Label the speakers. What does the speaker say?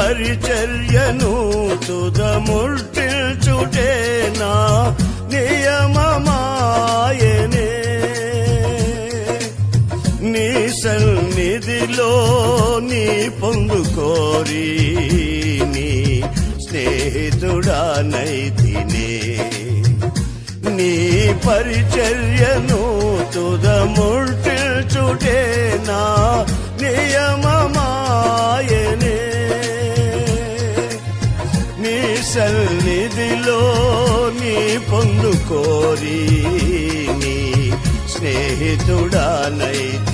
Speaker 1: పరిచర్యను తుదముట్టించుటే నా నియమమాయనే. నీ సన్నిధిలో నీ పొందుకోరి నీ స్నేహితుడానైతినే. నీ పరిచర్యను తుదముట్టించుటే నా నియమమాయనే. నీ సన్నిధిలో నీ పొందుకోరి నీ స్నేహితుడానైతినే.